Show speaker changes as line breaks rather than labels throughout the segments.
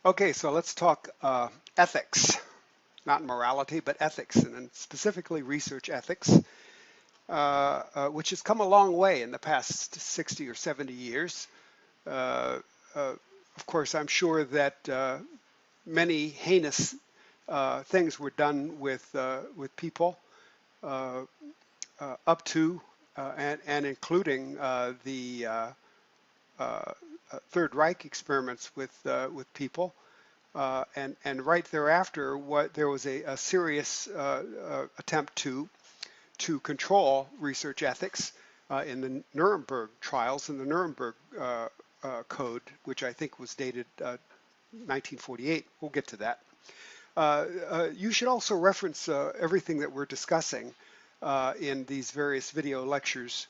Okay, so let's talk ethics, not morality, but ethics, and then specifically research ethics, which has come a long way in the past 60 or 70 years. Uh, uh, of course, I'm sure that many heinous things were done with people uh, up to and including uh, Third Reich experiments with people. And right thereafter, there was a serious attempt to control research ethics in the Nuremberg trials and the Nuremberg Code, which I think was dated 1948. We'll get to that. You should also reference everything that we're discussing in these various video lectures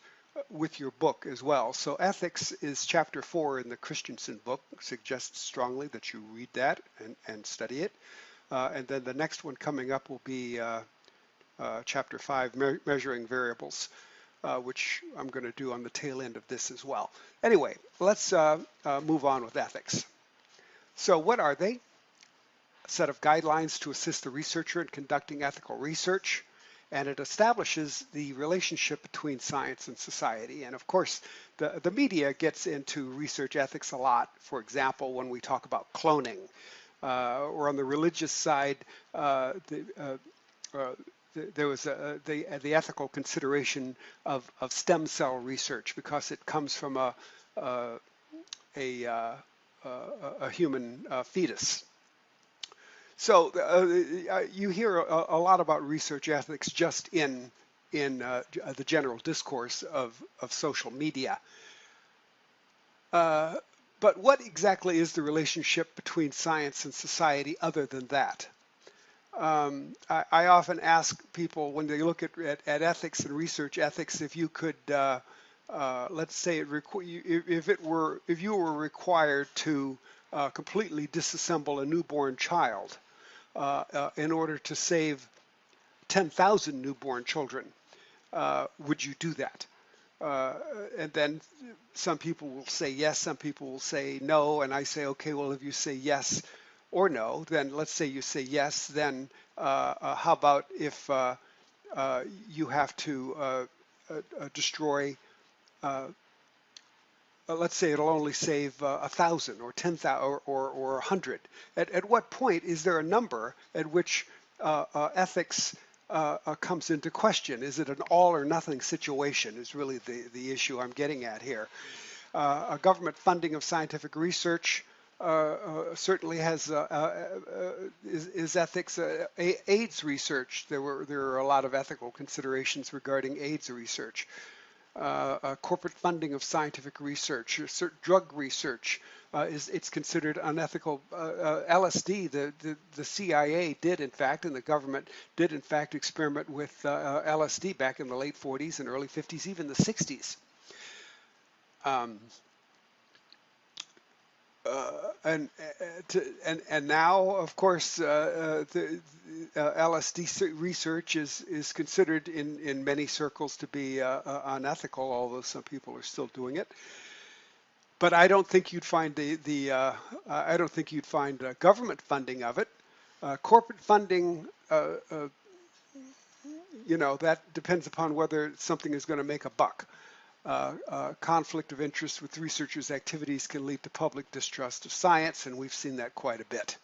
with your book as well. So ethics is chapter 4 in the Christensen book. Suggests strongly that you read that and study it. And then the next one coming up will be chapter 5, measuring variables, which I'm going to do on the tail end of this as well. Anyway, let's move on with ethics. So what are they? A set of guidelines to assist the researcher in conducting ethical research, and it establishes the relationship between science and society. And of course, the media gets into research ethics a lot. For example, when we talk about cloning, or on the religious side, there was the ethical consideration of stem cell research because it comes from a, a human fetus. So you hear a lot about research ethics just in the general discourse of social media. But what exactly is the relationship between science and society other than that? I often ask people when they look at ethics and research ethics, if you could, let's say, if you were required to completely disassemble a newborn child in order to save 10,000 newborn children, would you do that? And then some people will say yes, some people will say no, and I say, okay, well, if you say yes or no, then let's say you say yes, then how about if you have to destroy, let's say it'll only save 1,000 or 10,000 or 100. At what point is there a number at which ethics comes into question? Is it an all or nothing situation is really the issue I'm getting at here. A government funding of scientific research certainly has is ethics. AIDS research. There are a lot of ethical considerations regarding AIDS research. Corporate funding of scientific research, drug research, it's considered unethical. LSD, the CIA did in fact, and the government did in fact experiment with LSD back in the late 40s and early 50s, even the 60s. Um, and now, of course, the LSD research is considered in many circles to be unethical, although some people are still doing it. But I don't think you'd find I don't think you'd find government funding of it. Corporate funding, that depends upon whether something is going to make a buck. Conflict of interest with researchers' activities can lead to public distrust of science, and we've seen that quite a bit.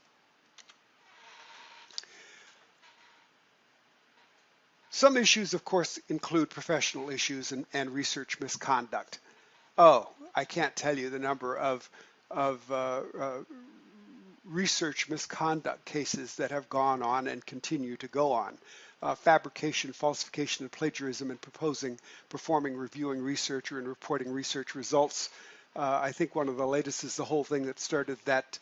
Some issues, of course, include professional issues and research misconduct. Oh, I can't tell you the number of research misconduct cases that have gone on and continue to go on. Fabrication, falsification, and plagiarism in performing, reviewing research and reporting research results. I think one of the latest is the whole thing that started that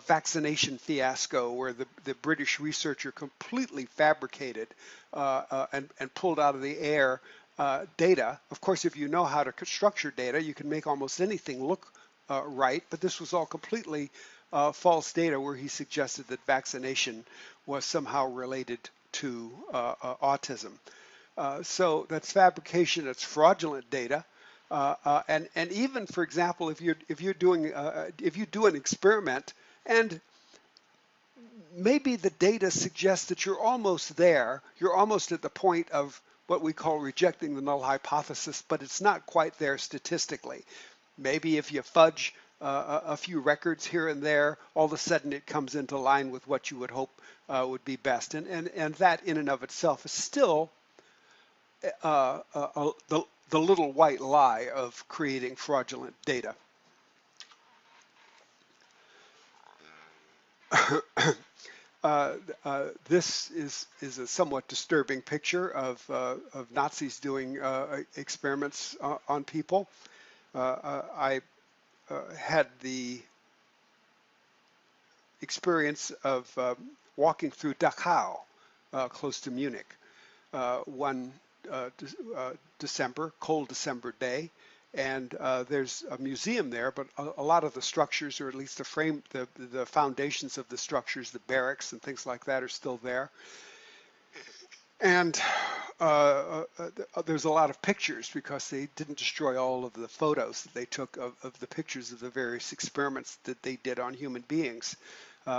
vaccination fiasco where the British researcher completely fabricated and pulled out of the air data. Of course, if you know how to structure data, you can make almost anything look right, but this was all completely false data where he suggested that vaccination was somehow related to autism. So that's fabrication, that's fraudulent data. And even, for example, if you do an experiment And maybe the data suggests that you're almost there. You're almost at the point of what we call rejecting the null hypothesis, but it's not quite there statistically. Maybe if you fudge a few records here and there, all of a sudden it comes into line with what you would hope would be best. And that in and of itself is still the little white lie of creating fraudulent data. This is a somewhat disturbing picture of Nazis doing experiments on people. I had the experience of walking through Dachau, close to Munich, one December, cold December day, and there's a museum there, but a lot of the structures, or at least the foundations of the structures, the barracks and things like that, are still there. And there's a lot of pictures because they didn't destroy all of the photos that they took of the pictures of the various experiments that they did on human beings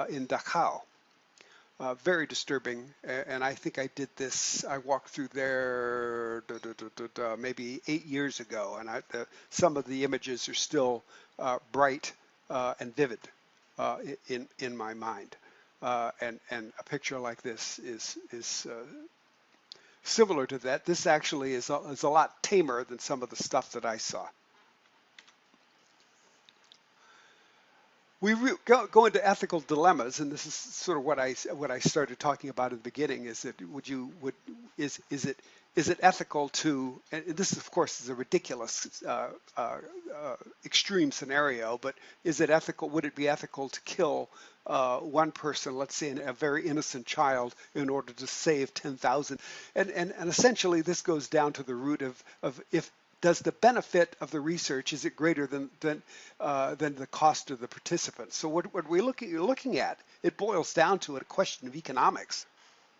in Dachau. Very disturbing, and I think I did this. I walked through there maybe 8 years ago, and some of the images are still bright and vivid in my mind. And a picture like this is similar to that. This actually is a lot tamer than some of the stuff that I saw. We go into ethical dilemmas, and this is sort of what I started talking about in the beginning. Is that is it ethical to? And this, of course, is a ridiculous extreme scenario. But is it ethical? Would it be ethical to kill one person, let's say a very innocent child, in order to save 10,000? And essentially, this goes down to the root of if. Does the benefit of the research, is it greater than the cost of the participants? So what you're looking at, it boils down to a question of economics.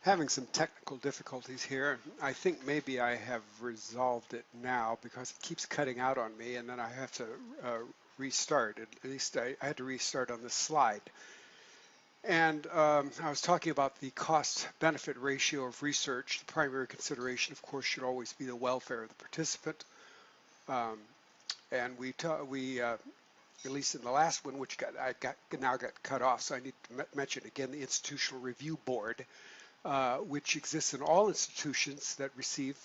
Having some technical difficulties here. I think maybe I have resolved it now because it keeps cutting out on me, and then I have to restart. At least I had to restart on this slide. And I was talking about the cost-benefit ratio of research. The primary consideration, of course, should always be the welfare of the participant. And we at least in the last one, which now got cut off, so I need to mention again the Institutional Review Board, which exists in all institutions that receive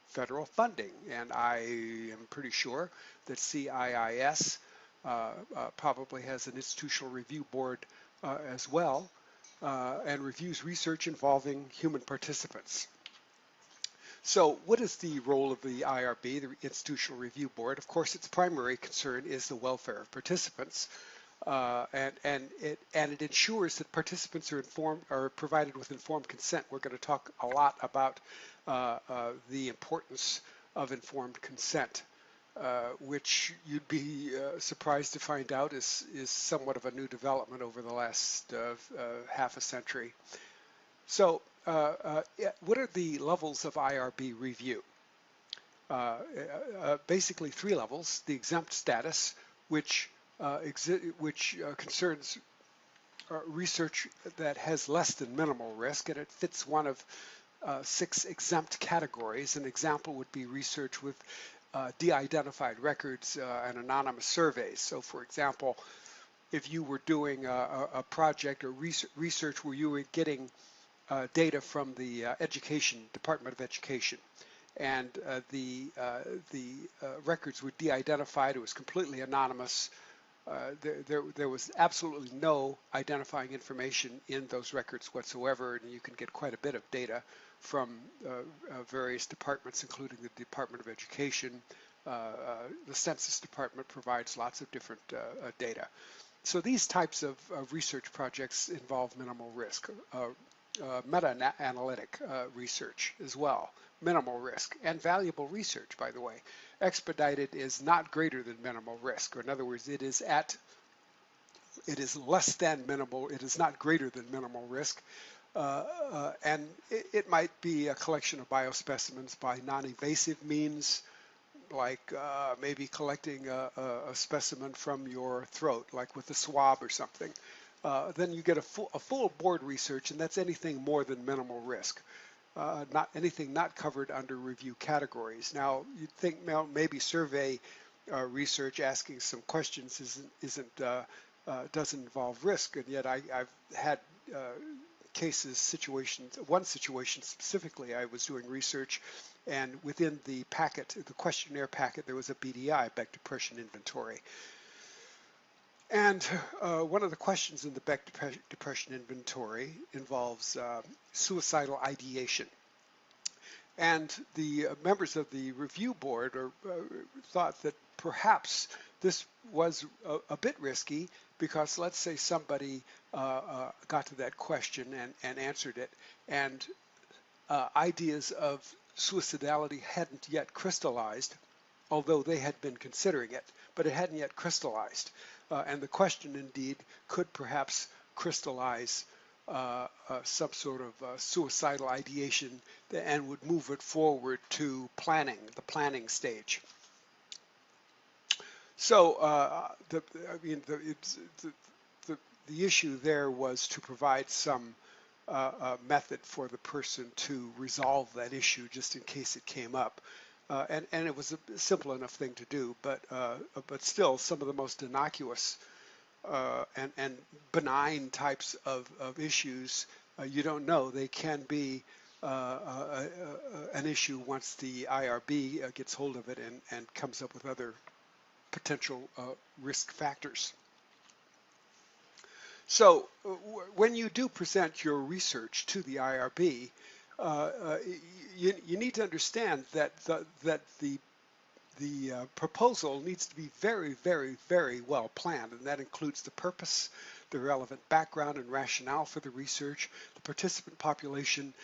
federal funding. And I am pretty sure that CIIS probably has an Institutional Review Board as well, and reviews research involving human participants. So what is the role of the IRB, the Institutional Review Board? Of course, its primary concern is the welfare of participants, and it ensures that participants are provided with informed consent. We're going to talk a lot about the importance of informed consent, which you'd be surprised to find out is somewhat of a new development over the last half a century. So what are the levels of IRB review? Basically 3 levels: the exempt status, which concerns research that has less than minimal risk, and it fits one of 6 exempt categories. An example would be research with de-identified records and anonymous surveys. So, for example, if you were doing a project or research where you were getting data from the Department of Education, and the records were de-identified. It was completely anonymous. There was absolutely no identifying information in those records whatsoever, and you can get quite a bit of data from various departments, including the Department of Education. The Census Department provides lots of different data. So these types of research projects involve minimal risk. Meta-analytic research as well, minimal risk, and valuable research, by the way. Expedited is not greater than minimal risk, or in other words, it is less than minimal, it is not greater than minimal risk, and it might be a collection of biospecimens by non-invasive means, like maybe collecting a specimen from your throat, like with a swab or something. then you get a full board research, and that's anything more than minimal risk. Not anything not covered under review categories. Now, you'd think, well, maybe survey research asking some questions doesn't involve risk, and yet I've had situations. One situation specifically, I was doing research, and within the packet, the questionnaire packet, there was a BDI, Beck Depression Inventory. And one of the questions in the Beck Depression Inventory involves suicidal ideation. And the members of the review board thought that perhaps this was a bit risky, because let's say somebody got to that question and answered it, and ideas of suicidality hadn't yet crystallized, although they had been considering it, but it hadn't yet crystallized. And the question indeed could perhaps crystallize some sort of suicidal ideation and would move it forward to planning, the planning stage. So the issue there was to provide some method for the person to resolve that issue just in case it came up. And it was a simple enough thing to do, but still some of the most innocuous and benign types of issues, you don't know. They can be an issue once the IRB gets hold of it and comes up with other potential risk factors. So when you do present your research to the IRB, you need to understand that the proposal needs to be very, very, very well planned, and that includes the purpose, the relevant background and rationale for the research, the participant population,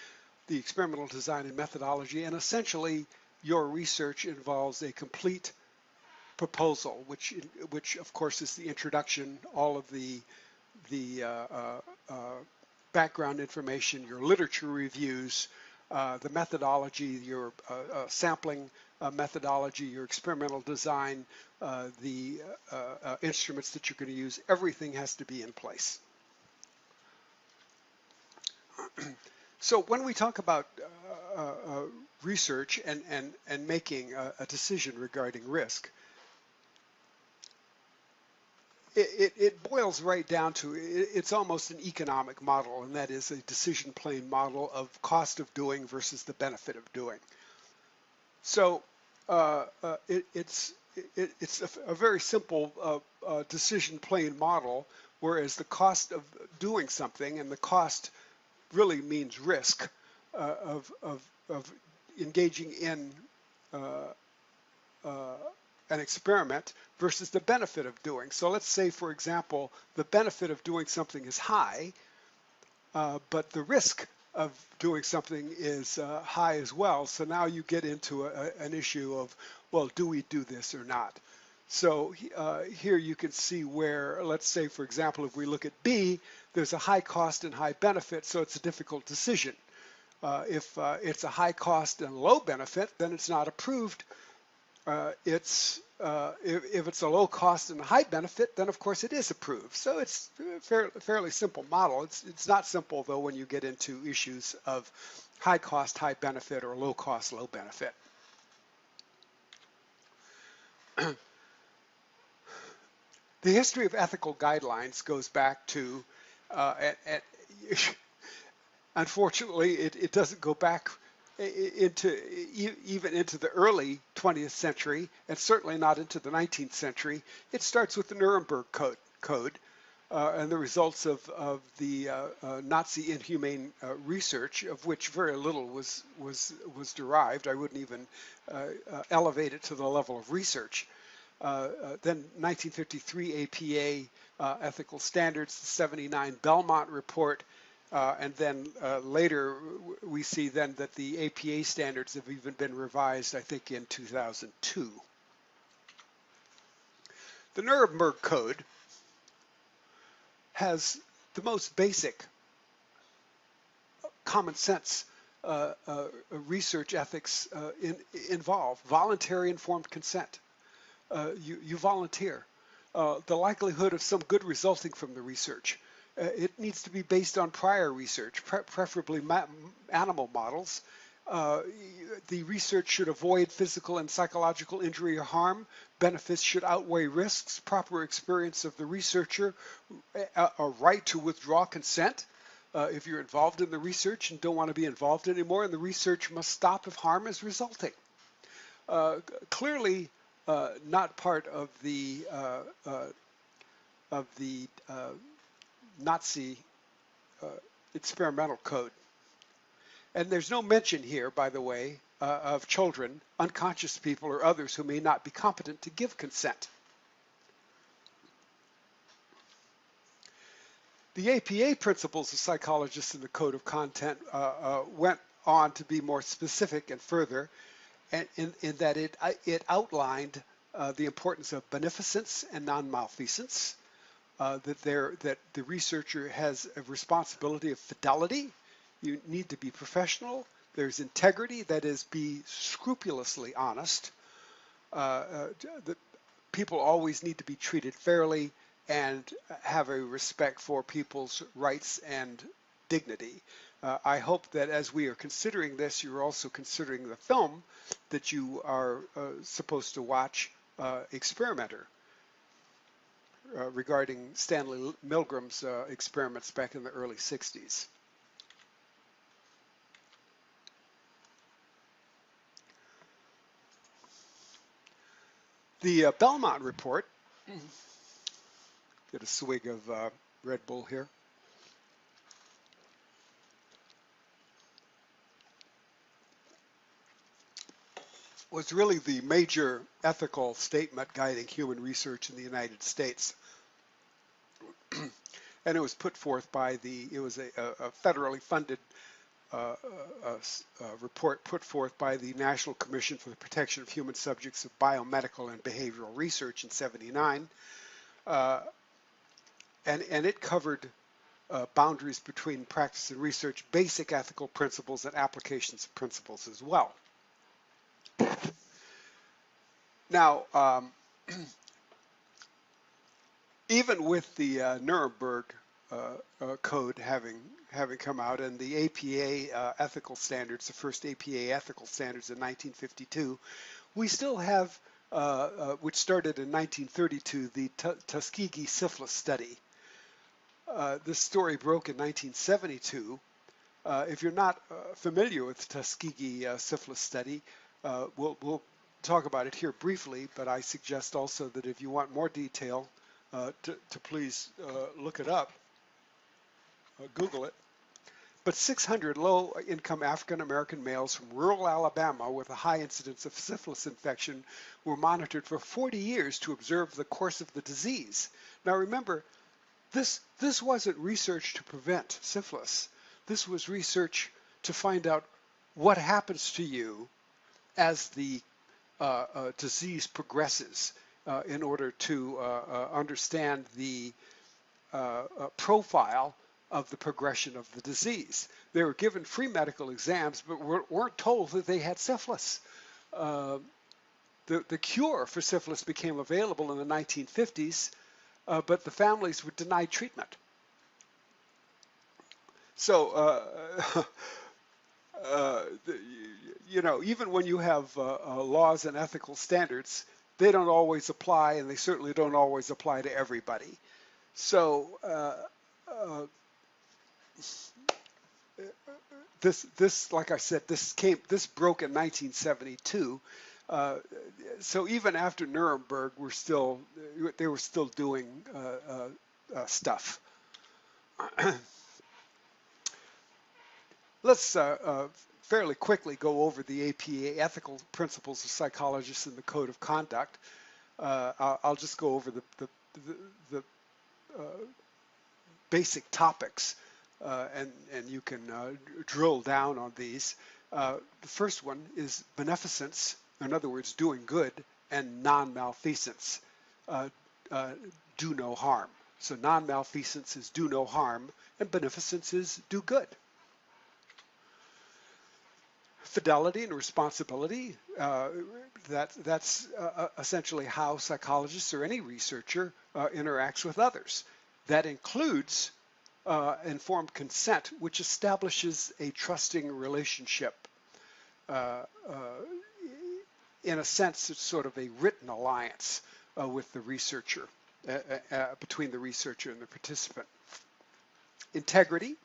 the experimental design and methodology, and essentially your research involves a complete proposal, which of course is the introduction, all of the background information, your literature reviews, the methodology, your sampling methodology, your experimental design, the instruments that you're going to use. Everything has to be in place. So when we talk about research and making a decision regarding risk, it boils right down to, it's almost an economic model, and that is a decision plane model of cost of doing versus the benefit of doing. So it's a very simple decision plane model, whereas the cost of doing something, and the cost really means risk of engaging in an experiment versus the benefit of doing. So let's say, for example, the benefit of doing something is high, but the risk of doing something is high as well. So now you get into an issue of, well, do we do this or not? So here you can see where, let's say, for example, if we look at B, there's a high cost and high benefit, so it's a difficult decision. If it's a high cost and low benefit, then it's not approved. If it's a low cost and high benefit, then of course it is approved. So it's a fairly simple model. It's not simple though when you get into issues of high cost, high benefit, or low cost, low benefit. The history of ethical guidelines goes back to, unfortunately, it doesn't go back even into the early 20th century, and certainly not into the 19th century. It starts with the Nuremberg Code and the results of the Nazi inhumane research, of which very little was derived. I wouldn't even elevate it to the level of research. Then 1953 APA ethical standards, the 79 Belmont report. And then later we see then that the APA standards have even been revised, I think, in 2002. The Nuremberg Code has the most basic common sense research ethics involved. Voluntary informed consent. You volunteer. The likelihood of some good resulting from the research. It needs to be based on prior research, preferably animal models. Uh, the research should avoid physical and psychological injury or harm. Benefits should outweigh risks. Proper experience of the researcher, a right to withdraw consent. If you're involved in the research and don't want to be involved anymore, and the research must stop if harm is resulting. Clearly, not part of the Nazi experimental code. And there's no mention here, by the way, of children, unconscious people, or others who may not be competent to give consent. The APA principles of psychologists in the Code of Content went on to be more specific and further, and in that it outlined the importance of beneficence and non-malfeasance, that the researcher has a responsibility of fidelity. You need to be professional. There's integrity, that is, be scrupulously honest. The people always need to be treated fairly and have a respect for people's rights and dignity. I hope that as we are considering this, you're also considering the film that you are supposed to watch, Experimenter, regarding Stanley Milgram's experiments back in the early 60s. The Belmont report, get a swig of Red Bull here. Was really the major ethical statement guiding human research in the United States. And it was put forth by it was a federally funded report put forth by the National Commission for the Protection of Human Subjects of Biomedical and Behavioral Research in '79. And it covered boundaries between practice and research, basic ethical principles, and applications of principles as well. Now, even with the Nuremberg Code having come out, and the APA ethical standards, the first APA ethical standards in 1952, we still have, which started in 1932, the Tuskegee syphilis study. This story broke in 1972. If you're not familiar with the Tuskegee syphilis study, we'll talk about it here briefly, but I suggest also that if you want more detail, to please look it up, Google it. But 600 low-income African-American males from rural Alabama with a high incidence of syphilis infection were monitored for 40 years to observe the course of the disease. Now remember, this wasn't research to prevent syphilis. This was research to find out what happens to you as the disease progresses, in order to understand the profile of the progression of the disease. They were given free medical exams, but weren't told that they had syphilis. The cure for syphilis became available in the 1950s, but the families were denied treatment. So, you know, even when you have laws and ethical standards, they don't always apply, and they certainly don't always apply to everybody. So this, like I said, this broke in 1972. So even after Nuremberg, they were still doing stuff. Let's fairly quickly go over the APA ethical principles of psychologists in the Code of Conduct. I'll just go over the basic topics, and you can drill down on these. The first one is beneficence, in other words, doing good, and non-malfeasance, do no harm. So non-malfeasance is do no harm, and beneficence is do good. Fidelity and responsibility, that's essentially how psychologists or any researcher interacts with others. That includes informed consent, which establishes a trusting relationship. Uh, uh, in a sense, it's sort of a written alliance with the researcher, between the researcher and the participant. Integrity,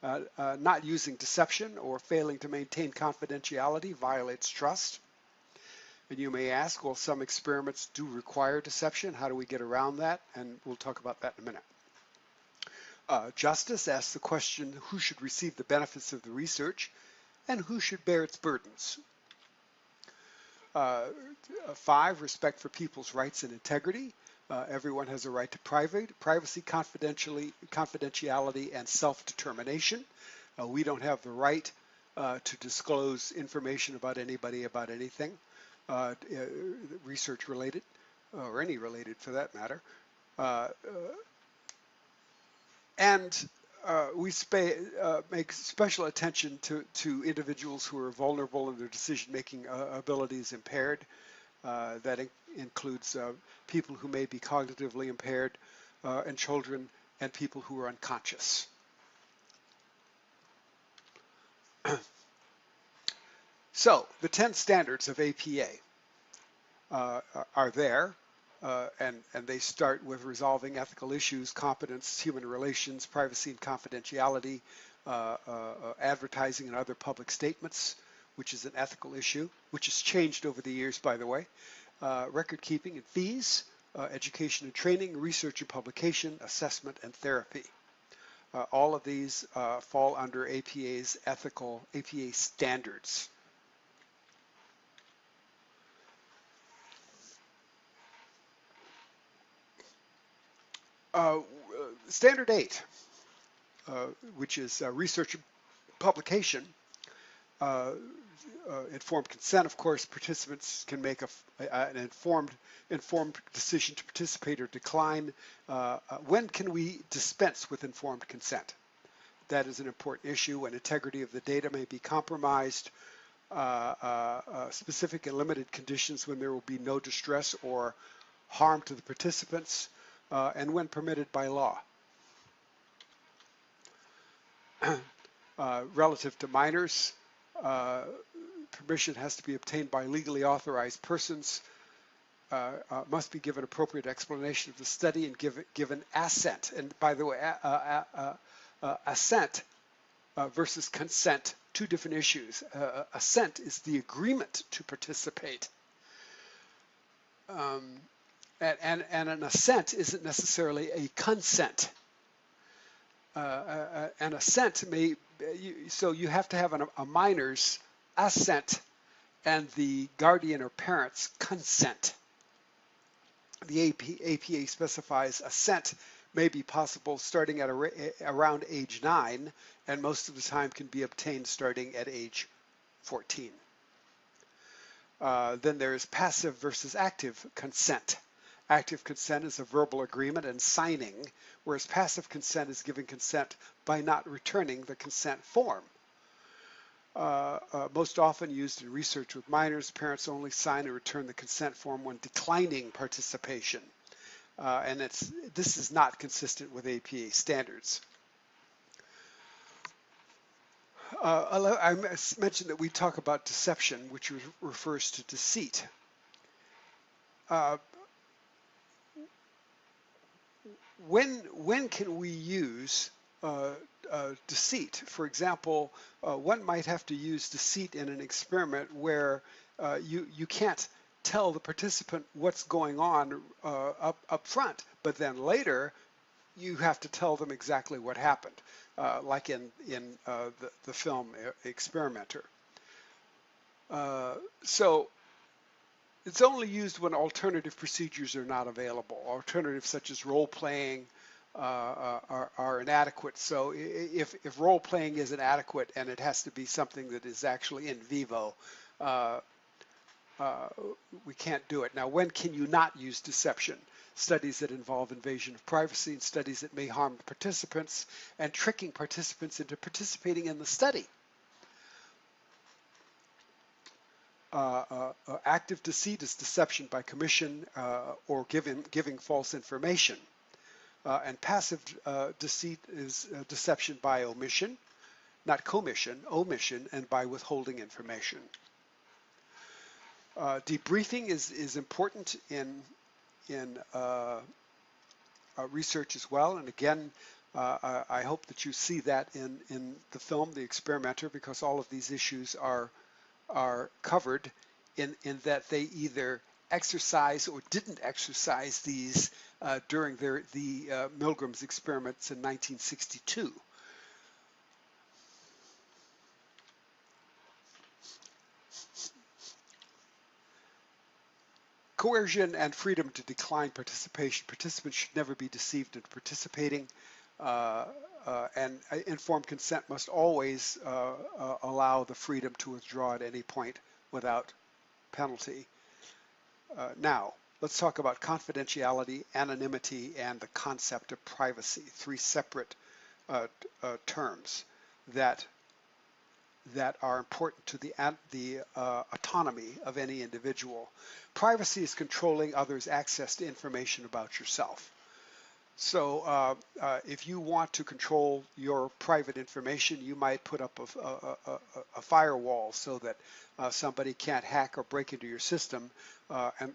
not using deception or failing to maintain confidentiality violates trust. And you may ask, well, some experiments do require deception. How do we get around that? And we'll talk about that in a minute. Justice asks the question, who should receive the benefits of the research and who should bear its burdens? 5, respect for people's rights and integrity. Everyone has a right to privacy, confidentiality, and self-determination. We don't have the right to disclose information about anybody about anything, research related, or any related for that matter. And we make special attention to individuals who are vulnerable and their decision-making abilities impaired. That includes people who may be cognitively impaired, and children, and people who are unconscious. So the 10 standards of APA are there. And they start with resolving ethical issues, competence, human relations, privacy and confidentiality, advertising and other public statements, which is an ethical issue, which has changed over the years, by the way, record keeping and fees, education and training, research and publication, assessment and therapy. All of these fall under APA standards. Standard 8, which is research and publication, informed consent. Of course, participants can make an informed decision to participate or decline. When can we dispense with informed consent? That is an important issue. When integrity of the data may be compromised, specific and limited conditions when there will be no distress or harm to the participants, and when permitted by law. Relative to minors, permission has to be obtained by legally authorized persons, must be given appropriate explanation of the study, and given assent. And by the way, assent versus consent, two different issues. Assent is the agreement to participate. And an assent isn't necessarily a consent. An assent may, so you have to have a minor's assent and the guardian or parent's consent. The APA specifies assent may be possible starting at around age 9, and most of the time can be obtained starting at age 14. Then there is passive versus active consent. Active consent is a verbal agreement and signing, whereas passive consent is giving consent by not returning the consent form. Most often used in research with minors, parents only sign and return the consent form when declining participation. And this is not consistent with APA standards. I mentioned that we talk about deception, which refers to deceit. When can we use deceit? For example, one might have to use deceit in an experiment where you can't tell the participant what's going on up front, but then later you have to tell them exactly what happened, like in the film Experimenter. So it's only used when alternative procedures are not available. Alternatives such as role-playing are inadequate. So if role-playing isn't adequate and it has to be something that is actually in vivo, we can't do it. Now, when can you not use deception? Studies that involve invasion of privacy and studies that may harm the participants and tricking participants into participating in the study. Active deceit is deception by commission or giving false information. And passive deceit is deception by omission, not commission, omission, and by withholding information. Debriefing is important in research as well. And again, I hope that you see that in the film, The Experimenter, because all of these issues are covered in that they either exercise or didn't exercise these during the Milgram's experiments in 1962. Coercion and freedom to decline participation. Participants should never be deceived into participating, and informed consent must always allow the freedom to withdraw at any point without penalty. Now, let's talk about confidentiality, anonymity, and the concept of privacy, three separate terms that are important to the autonomy of any individual. Privacy is controlling others' access to information about yourself. So if you want to control your private information, you might put up a firewall so that somebody can't hack or break into your system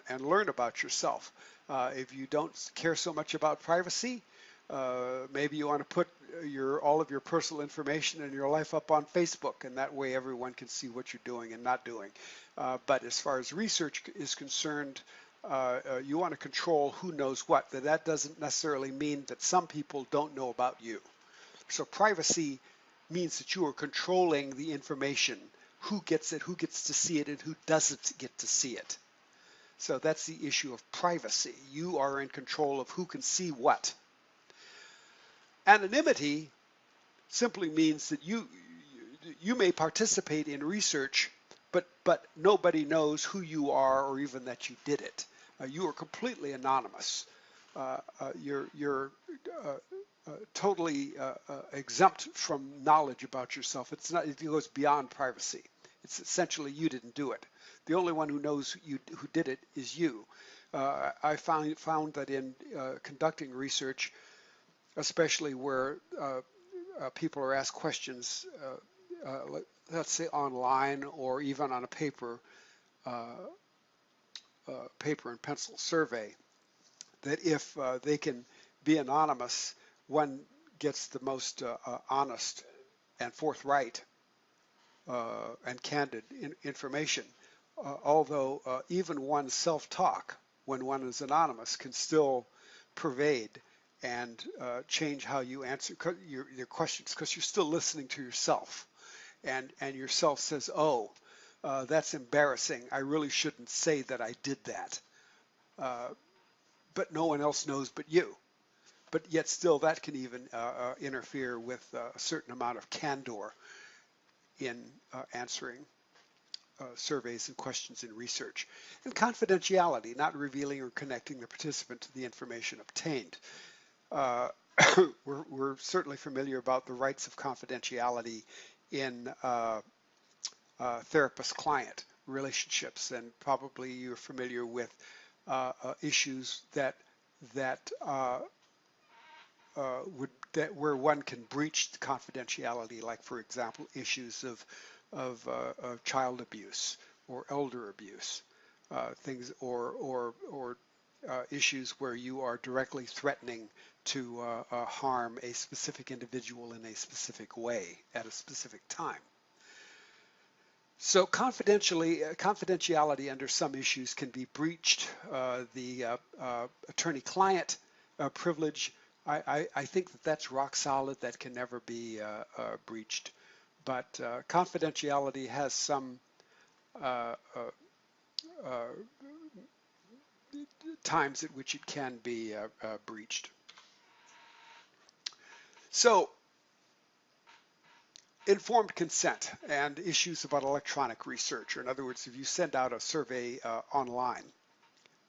and learn about yourself. If you don't care so much about privacy, maybe you want to put all of your personal information and your life up on Facebook, and that way everyone can see what you're doing and not doing. But as far as research is concerned, you want to control who knows what. That doesn't necessarily mean that some people don't know about you. So privacy means that you are controlling the information, who gets it, who gets to see it, and who doesn't get to see it. So that's the issue of privacy. You are in control of who can see what. Anonymity simply means that you may participate in research, but nobody knows who you are or even that you did it. You are completely anonymous. You're totally exempt from knowledge about yourself. It goes beyond privacy. It's essentially you didn't do it. The only one who knows who did it is you. I found that in conducting research, especially where people are asked questions, let's say online or even on a paper and pencil survey, that if they can be anonymous, one gets the most honest and forthright and candid information. Although even one's self-talk, when one is anonymous, can still pervade and change how you answer your questions, because you're still listening to yourself, and yourself says, oh, that's embarrassing, I really shouldn't say that I did that, but no one else knows but you. But yet still that can even interfere with a certain amount of candor in answering surveys and questions in research. And confidentiality, not revealing or connecting the participant to the information obtained. We're certainly familiar about the rights of confidentiality in therapist-client relationships, and probably you're familiar with issues that where one can breach the confidentiality, like for example issues of child abuse or elder abuse, things or issues where you are directly threatening to harm a specific individual in a specific way at a specific time. So confidentiality under some issues can be breached. The attorney-client privilege, I think that's rock solid. That can never be breached. But confidentiality has some times at which it can be breached. So, informed consent and issues about electronic research, or in other words, if you send out a survey online,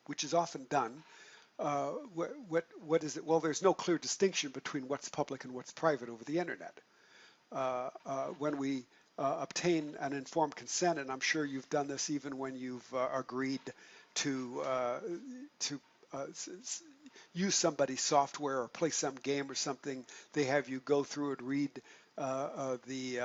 which is often done, what is it? Well, there's no clear distinction between what's public and what's private over the internet. When we obtain an informed consent, and I'm sure you've done this even when you've agreed to use somebody's software or play some game or something, they have you go through and read the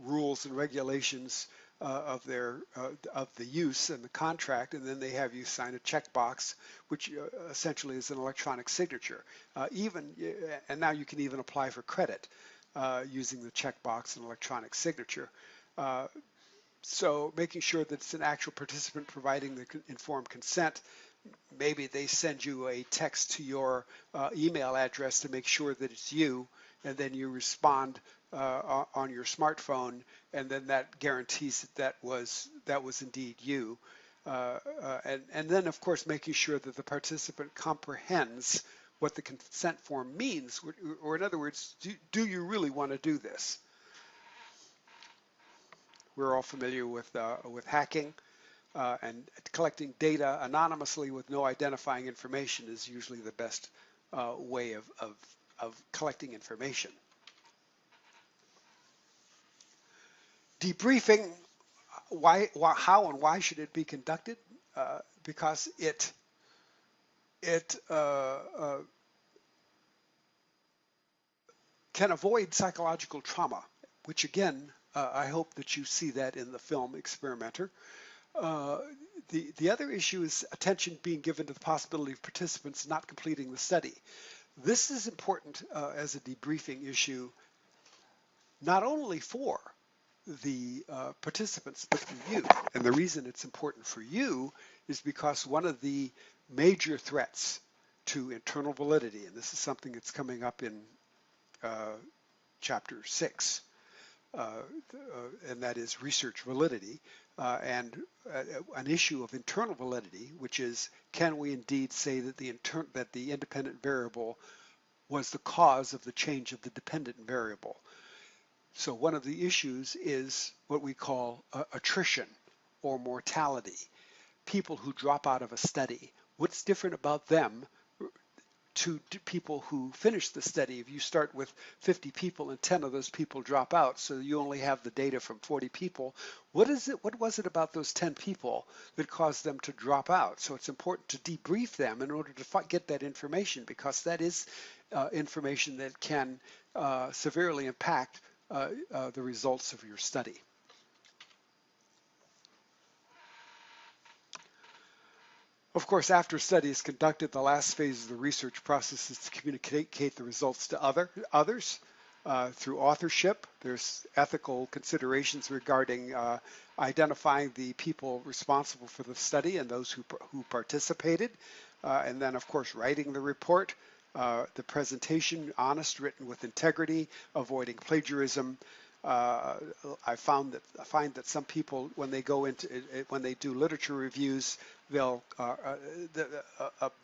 rules and regulations of the use and the contract, and then they have you sign a checkbox, which essentially is an electronic signature. And now you can even apply for credit using the checkbox and electronic signature. So making sure that it's an actual participant providing the informed consent. Maybe they send you a text to your email address to make sure that it's you, and then you respond on your smartphone, and then that guarantees that that was indeed you. And then, of course, making sure that the participant comprehends what the consent form means, or in other words, do you really want to do this? We're all familiar with hacking. And collecting data anonymously with no identifying information is usually the best way of collecting information. Debriefing, how and why should it be conducted? Because it can avoid psychological trauma, which again, I hope that you see that in the film Experimenter. The other issue is attention being given to the possibility of participants not completing the study. This is important as a debriefing issue, not only for the participants, but for you. And the reason it's important for you is because one of the major threats to internal validity, and this is something that's coming up in chapter 6, and that is research validity, and an issue of internal validity, which is, can we indeed say that the independent variable was the cause of the change of the dependent variable? So one of the issues is what we call attrition or mortality. People who drop out of a study. What's different about them to people who finish the study? If you start with 50 people and 10 of those people drop out, so you only have the data from 40 people, what was it about those 10 people that caused them to drop out? So it's important to debrief them in order to get that information, because that is information that can severely impact the results of your study. Of course, after a study is conducted, the last phase of the research process is to communicate the results to others through authorship. There's ethical considerations regarding identifying the people responsible for the study and those who participated. And then, of course, writing the report, the presentation, honest, written with integrity, avoiding plagiarism. I find that some people, when they do literature reviews, a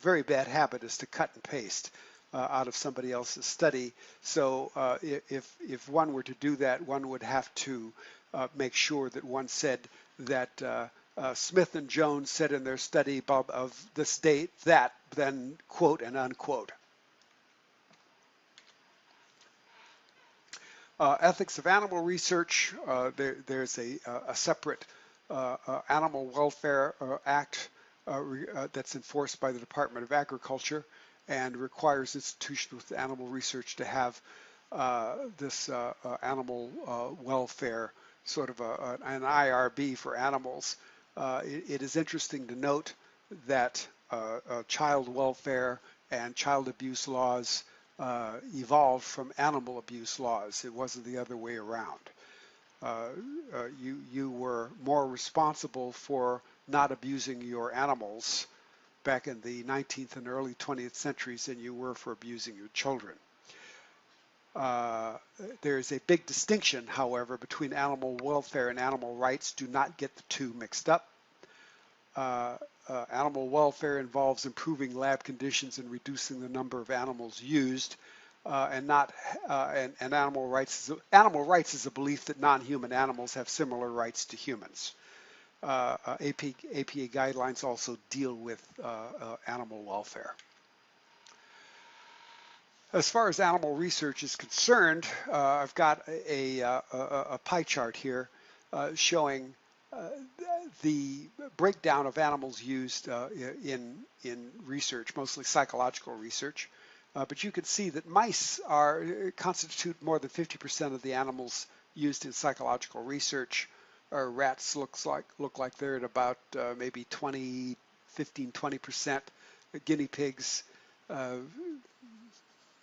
very bad habit is to cut and paste out of somebody else's study. So if one were to do that, one would have to make sure that one said that Smith and Jones said in their study of this date that, then quote and unquote. Ethics of animal research. There's a separate Animal Welfare Act that's enforced by the Department of Agriculture and requires institutions with animal research to have this animal welfare, sort of an IRB for animals. It is interesting to note that child welfare and child abuse laws evolved from animal abuse laws. It wasn't the other way around. You were more responsible for not abusing your animals back in the 19th and early 20th centuries than you were for abusing your children. There's a big distinction, however, between animal welfare and animal rights. Do not get the two mixed up. Animal welfare involves improving lab conditions and reducing the number of animals used, and animal rights is a belief that non-human animals have similar rights to humans. APA guidelines also deal with animal welfare. As far as animal research is concerned, I've got a pie chart here showing the breakdown of animals used in research, mostly psychological research. But you can see that mice constitute more than 50% of the animals used in psychological research. Rats look like they're at about maybe 20%. Guinea pigs. Uh,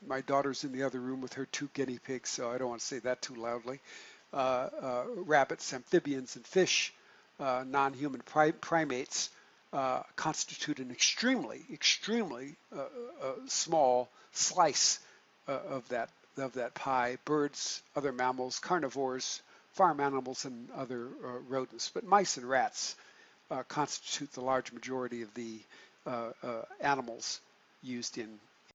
my daughter's in the other room with her 2 guinea pigs, so I don't want to say that too loudly. Rabbits, amphibians, and fish, non-human primates, constitute an extremely small slice of that pie. Birds, other mammals, carnivores, farm animals, and other rodents. But mice and rats constitute the large majority of the animals used in